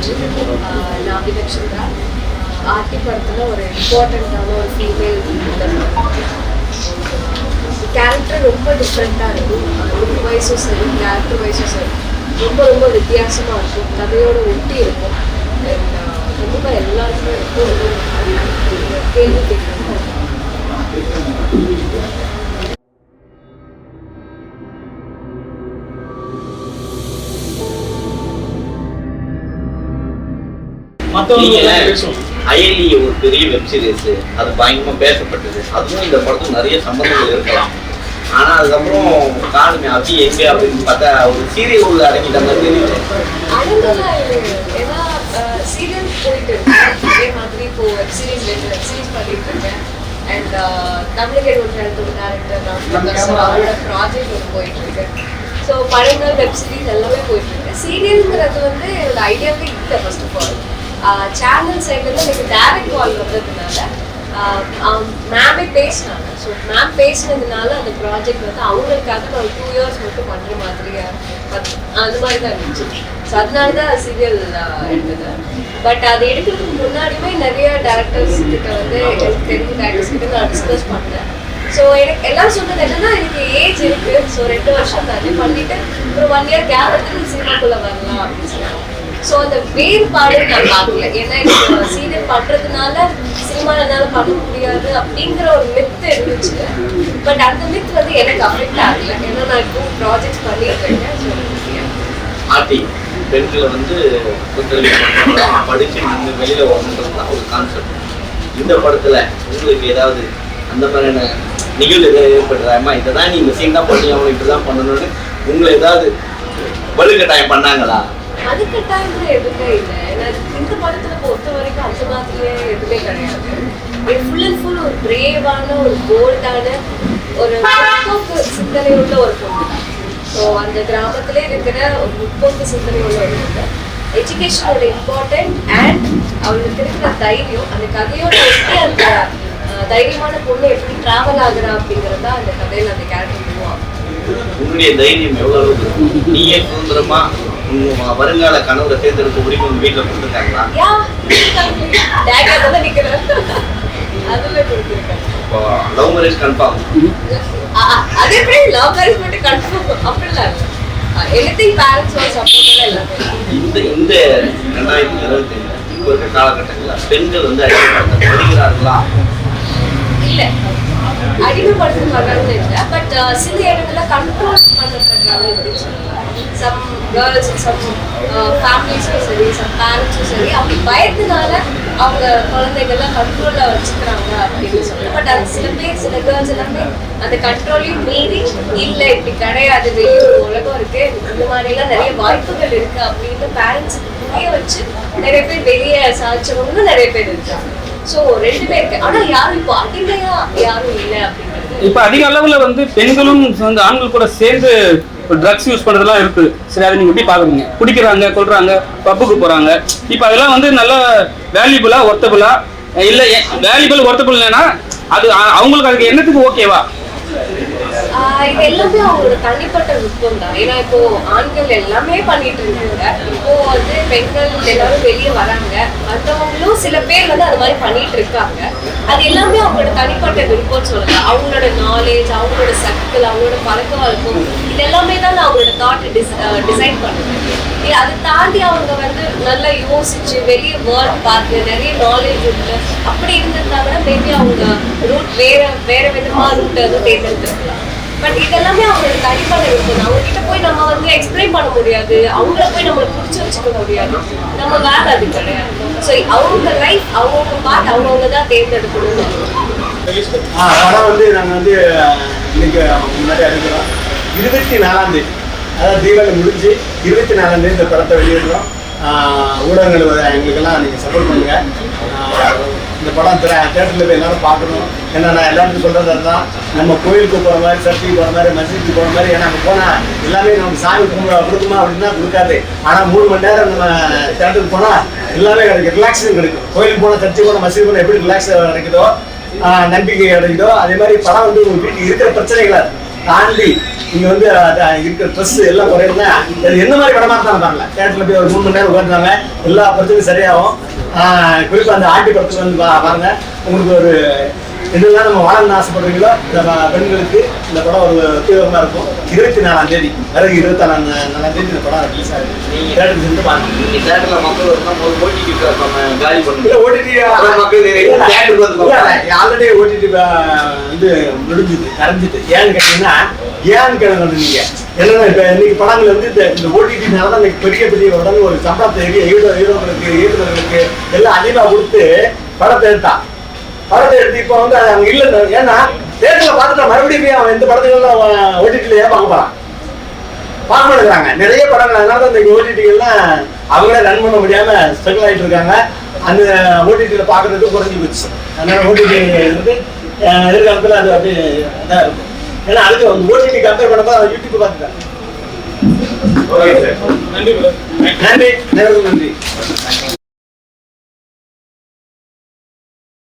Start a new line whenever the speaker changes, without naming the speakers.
வந்தாச்சு. நான் விதக்ஷந்தா ஆர்த்தி படத்தில் ஒரு இம்பார்ட்டண்ட்டான ஒரு ஃபீமேல் கேரக்டர் ரொம்ப டிஃப்ரெண்ட்டாக இருக்கும். லுக் வைஸும் சரி, கேரக்டர் வைஸும் சரி ரொம்ப ரொம்ப வித்தியாசமாக இருக்கும். கதையோட ஒட்டி இருக்கும். கண்டிப்பாக எல்லாருக்குமே ரொம்ப கேள்வி கேட்கணும்.
அயலி ஒரு பெரிய வெப் சீரிஸ், அது பயங்கரமா பேசப்பட்டது. அதுவும் இந்த படத்துக்கு நிறைய சம்பந்தங்கள் இருக்கலாம். ஆனா அதுக்கப்புறம் காணுமே அப்படி எங்க அப்படின்னு பார்த்தா ஒரு சீரியல் உள்ள அடங்கிட்ட மாதிரி தெரியுது.
சீரியல் போயிட்டு இதே மாதிரி இப்போ வெப் சீரிஸ் பண்ணிட்டு இருக்கேன். அண்ட் தமிழக ஒரு டேரக்டர் அவரோட ப்ராஜெக்ட் ஒன்று போயிட்டு இருக்கு. ஸோ படங்கள் வெப் சீரிஸ் எல்லாமே போயிட்டு இருக்கு. சீரியல்ங்கிறது வந்து என்னோட ஐடியாவே இல்லை. ஃபர்ஸ்ட் ஆஃப் ஆல் சேனல் சைடில் எனக்கு டேரக்ட் கால் வந்ததுனால மேமே பேசினாங்க. ஸோ மேம் பேசினதுனால அந்த ப்ராஜெக்ட் வந்து அவங்களுக்காக நான் 2 years மட்டும் பண்ணுற மாதிரியா அந்த மாதிரி தான் இருந்துச்சு. ஸோ அதனால தான் சீரியல் எடுத்தது. பட் அது எடுக்கிறதுக்கு முன்னாடியுமே நிறைய டேரக்டர்ஸ் கிட்ட வந்து எனக்கு தெரிஞ்ச டேரக்டர்ஸ் கிட்ட நான் டிஸ்கஸ் பண்ணேன். ஸோ எனக்கு எல்லாம் சொன்னது என்னன்னா, எனக்கு ஏஜ் இருக்கு. ஸோ 2 வருஷம் தானே பண்ணிட்டு ஒரு 1 year கேப் எடுத்து சினிமாக்குள்ள வரலாம் அப்படின்னு சொன்னாங்க. ஸோ அந்த வேறுபாடு நான் பார்க்கல. ஏன்னா எனக்கு சீரியல் பண்றதுனால சினிமானால பண்ண முடியாது அப்படிங்கிற ஒரு மித் இருந்துச்சு. பட் அந்த மித் வந்து எனக்கு அஃபெக்ட் ஆகல. ஏன்னா நான் இப்போ ப்ராஜெக்ட் பண்ணிட்டு இருக்கேன்.
பெண்களை வந்து படிச்சு இந்த வெளியில வரணுன்றது தான் ஒரு கான்செப்ட். இந்த படத்துல உங்களுக்கு ஏதாவது அந்த மாதிரியான நிகழ்வு ஏதாவது ஏற்படுறாமா? இதை தான் நீ இந்த சீன் தான் பண்ணி அவங்களை இப்படிதான் பண்ணணும்னு உங்களை ஏதாவது வலுக்கட்டாயம் பண்ணாங்களா?
அதுக்கு டைம்ல எதுவுமே இல்லை. ஏன்னா இந்த படத்துல பொறுத்த வரைக்கும் அந்த மாதிரியே எதுவுமே கிடையாது. ஃபுல் அண்ட் ஃபுல் ஒரு பிரேவான, ஒரு போல்டான, ஒரு முற்போக்கு சிந்தனை உள்ள ஒரு பொண்ணு. ஸோ அந்த கிராமத்திலே இருக்கிற ஒரு முற்போக்கு சிந்தனை உள்ள ஒரு பொண்ணு. எஜுகேஷனோட இம்பார்ட்டன்ட் அண்ட் அவளுக்கு இருக்கிற தைரியம், அந்த கதையோட ஒட்டி அந்த தைரியமான பொண்ணு எப்படி டிராவல் ஆகுறா அப்படிங்கிறது தான் அந்த கதையில அந்த கேரக்டர் பண்ணுவாங்க.
உன்னுடைய தைரியம் எவ்வளவு? நீயே சுதந்திரமா வருங்கால கனவுல தேர்ந்தெடுக்க உரிமை வீட்டுல கொடுத்துருக்காங்களா? Love marriage confirm?
அது எப்படி லவ் மேரேஜ் மட்டும் கன்ஃபார்ம் அப்படிலாம் இல்லை. எனிதிங் பேரண்ட்ஸ் வாஸ் சப்போர்ட்டட் எல்லாமே.
இந்த 2025 இப்போ இருக்க காலகட்டங்களில் பெண்கள் வந்து அடிமைப்படுத்தப்படுகிறார்களா? இல்லை,
அடிமைப்படுத்தப்படுறாங்கன்னு இல்லை. பட் சில இடங்கள்ல கண்ட்ரோல் பண்ணப்படுறாங்க அப்படின்னு சொல்லலாம். சம் கேர்ள்ஸ், சம் ஃபேமிலிஸும் சரி, சம் பேரண்ட்ஸும் சரி அப்படி பயத்தினால அவங்க குழந்தைகள்லாம் கண்ட்ரோலில் வச்சுக்கிறாங்க அப்படின்னு சொல்லலாம். பட் அது சில பேர், சில கேர்ள்ஸ் எல்லாமே அந்த கண்ட்ரோலையும் மீறி இல்லை இப்படி கிடையாது, வெளியே ஒரு உலகம் இருக்கு, இந்த மாதிரிலாம் நிறைய வாய்ப்புகள் இருக்கு அப்படின்னு பேரண்ட்ஸ் புரிய வச்சு நிறைய பேர் வெளியே சாதிச்சவங்களும் நிறைய பேர் இருக்காங்க. ஸோ 2 பேர் இருக்கு. ஆனால் யாரும் இப்போ அடிமையா யாரும் இல்லை அப்படிங்கிறது.
இப்போ அதிக அளவில் வந்து பெண்களும் வந்து ஆண்கள் கூட சேர்ந்து ட்ரக்ஸ் யூஸ் பண்ணுறதுலாம் இருக்குது. சரி, அதை நீங்கள் எப்படி பார்க்குறீங்க? குடிக்கிறாங்க, கொள்றாங்க, பப்புக்கு போகிறாங்க. இப்போ அதெல்லாம் வந்து நல்லா வேல்யூபிளா, ஒர்த்தபுளா? இல்லை வேல்யூபிள் ஒர்த்தபுள் இல்லைன்னா அது அவங்களுக்கு அதுக்கு என்னத்துக்கு ஓகேவா?
இது எல்லாமே அவங்களோட தனிப்பட்ட நுட்பம் தான். ஏன்னா இப்போ ஆண்கள் எல்லாமே பண்ணிட்டு இருக்காங்க. இப்போ வந்து பெண்கள் எல்லாரும் வெளியே வராங்க. மற்றவங்களும் சில பேர் வந்து அது மாதிரி பண்ணிட்டு இருக்காங்க. அது எல்லாமே அவங்களோட தனிப்பட்ட விருப்பம்னு சொல்லலாம். அவங்களோட நாலேஜ், அவங்களோட சர்க்கிள், அவங்களோட பழக்க வழக்கம், இது எல்லாமே தான் அவங்களோட தாட் டிசைன் பண்ணுறாங்க. அதை தாண்டி அவங்க வந்து நல்லா யோசிச்சு வெளியே வேர்ல்ட் பார்த்து நிறைய நாலேஜ் இருக்கு அப்படி இருந்திருந்தாங்கன்னா மேபி அவங்க ரூட் வேற விதமான ரூட் வந்து தேர்ந்தெடுத்துருக்கலாம். பட் இதெல்லாமே அவங்களோட தனிப்பட்ட விருப்பம். அவங்க கிட்ட போய் நம்ம வந்து எக்ஸ்பிளைன் பண்ண முடியாது. அவங்கள போய் நம்மளுக்கு பிடிச்சி வச்சுக்க முடியாது. நம்ம வேலை அது கிடையாது. ஸோ அவங்க லைஃப், அவங்கவுங்க பார்த்து அவங்கவுங்க தான் தேர்ந்தெடுக்கணும்னு.
படம் வந்து நாங்கள் வந்து இன்னைக்கு முன்னாடி அறிவிக்கிறோம். 24ஆம் தேதி, அதாவது தீபாவளி முடிஞ்சு 24ஆம் தேதி இந்த படத்தை வெளியிடுறோம். ஊடகங்கள் எங்களுக்கெல்லாம் நீங்கள் சப்போர்ட் பண்ணுங்கள். இந்த படம் தேட்டரில் போய் எல்லாரும் பார்க்கணும். ஏன்னா நான் எல்லாருக்கும் சொல்கிறது அதுதான், நம்ம கோயிலுக்கு போகிற மாதிரி, சர்ச்சுக்கு போகிற மாதிரி, மசூதிக்கு போகிற மாதிரி. ஏன்னா அங்கே போனால் எல்லாமே நம்ம சாமி கொடுக்குமா அப்படின்னா கொடுக்காது. ஆனால் 3 மணி நேரம் நம்ம தேட்டருக்கு போனால் எல்லாமே கிடைக்கும், ரிலாக்ஸேஷன் கிடைக்கும். கோயிலுக்கு போனால், சர்ச்சுக்கு போனால், மசூதி போனால் எப்படி ரிலாக்ஸ் கிடைக்குதோ, நம்பிக்கை கிடைக்குதோ, அதே மாதிரி படம் வந்து உங்கள் வீட்டுக்கு இருக்கிற பிரச்சனைகளை தாண்டி இங்க வந்து இருக்கிற ட்ரெஸ் எல்லாம் குறையுதுன்னா என்ன மாதிரி படமா இருந்தாலும் பாருங்க. தேட்டர்ல போய் ஒரு 3 மணி நேரம் உட்காந்துருவாங்க, எல்லா பிரச்சனையும் சரியாகும். குறிப்பா அந்த ஆண்டி படத்துல வந்து பாருங்க, உங்களுக்கு ஒரு என்னெல்லாம் நம்ம வாழணும்னு ஆசைப்படுறீங்களோ இந்த பெண்களுக்கு இந்த படம் ஒரு உபயோகமா இருக்கும். 24ஆம் தேதி பிறகு 24ஆம் தேதி இந்த படம் ரிலீஸ் ஆகுது.
நீங்க
தேட்டருக்கு சென்று பாருங்க.
நீங்க தேட்டர்ல மக்கள் வரணும், ஒரு ஓடிடி பிளாட்ஃபார்ம் காலி பண்ணுங்க.
இல்ல ஓடிடி
மக்கள் தேட்டருக்கு வந்து
ஆல்ரெடி ஓடிடி வந்து முடிஞ்சுது, கரைஞ்சிட்டு. ஏன்னு கேட்டீங்கன்னா நீங்க என்னன்னா இப்ப இன்னைக்கு படங்கள் வந்து இந்த ஓடிடினால தான் இன்னைக்கு பெரிய பெரிய உடனே ஒரு சம்பளத்தை ஹீரோக்களுக்கு இயக்குநர்களுக்கு எல்லாம் அதிகமா கொடுத்து படத்தை எடுத்தான். படத்தை எடுத்து இப்போ வந்து அவங்க இல்லை. ஏன்னா தேட்டர்ல பார்த்துட்டா மறுபடியும் அவன் இந்த படத்துக்கெல்லாம் ஓடிடில ஏன் பார்க்க போறான், பார்க்க மாட்டேங்கிறாங்க. நிறைய படங்கள் அதனால தான் இந்த ஓடிடிகள்லாம் அவங்களே ரன் பண்ண முடியாம ஸ்ட்ரகிள் ஆகிட்டு இருக்காங்க. அந்த ஓடிடியில பார்க்கறது குறைஞ்சி போச்சு. அதனால ஓடிடி வந்து எதிர்காலத்தில் அது அப்படியே இதாக இருக்கும். ஏன்னா அதுக்கு ஓடிடி கம்பேர் பண்ணப்போ யூடியூப் பார்த்துட்டாங்க.
நன்றி.
நன்றி, நேரம் நன்றி.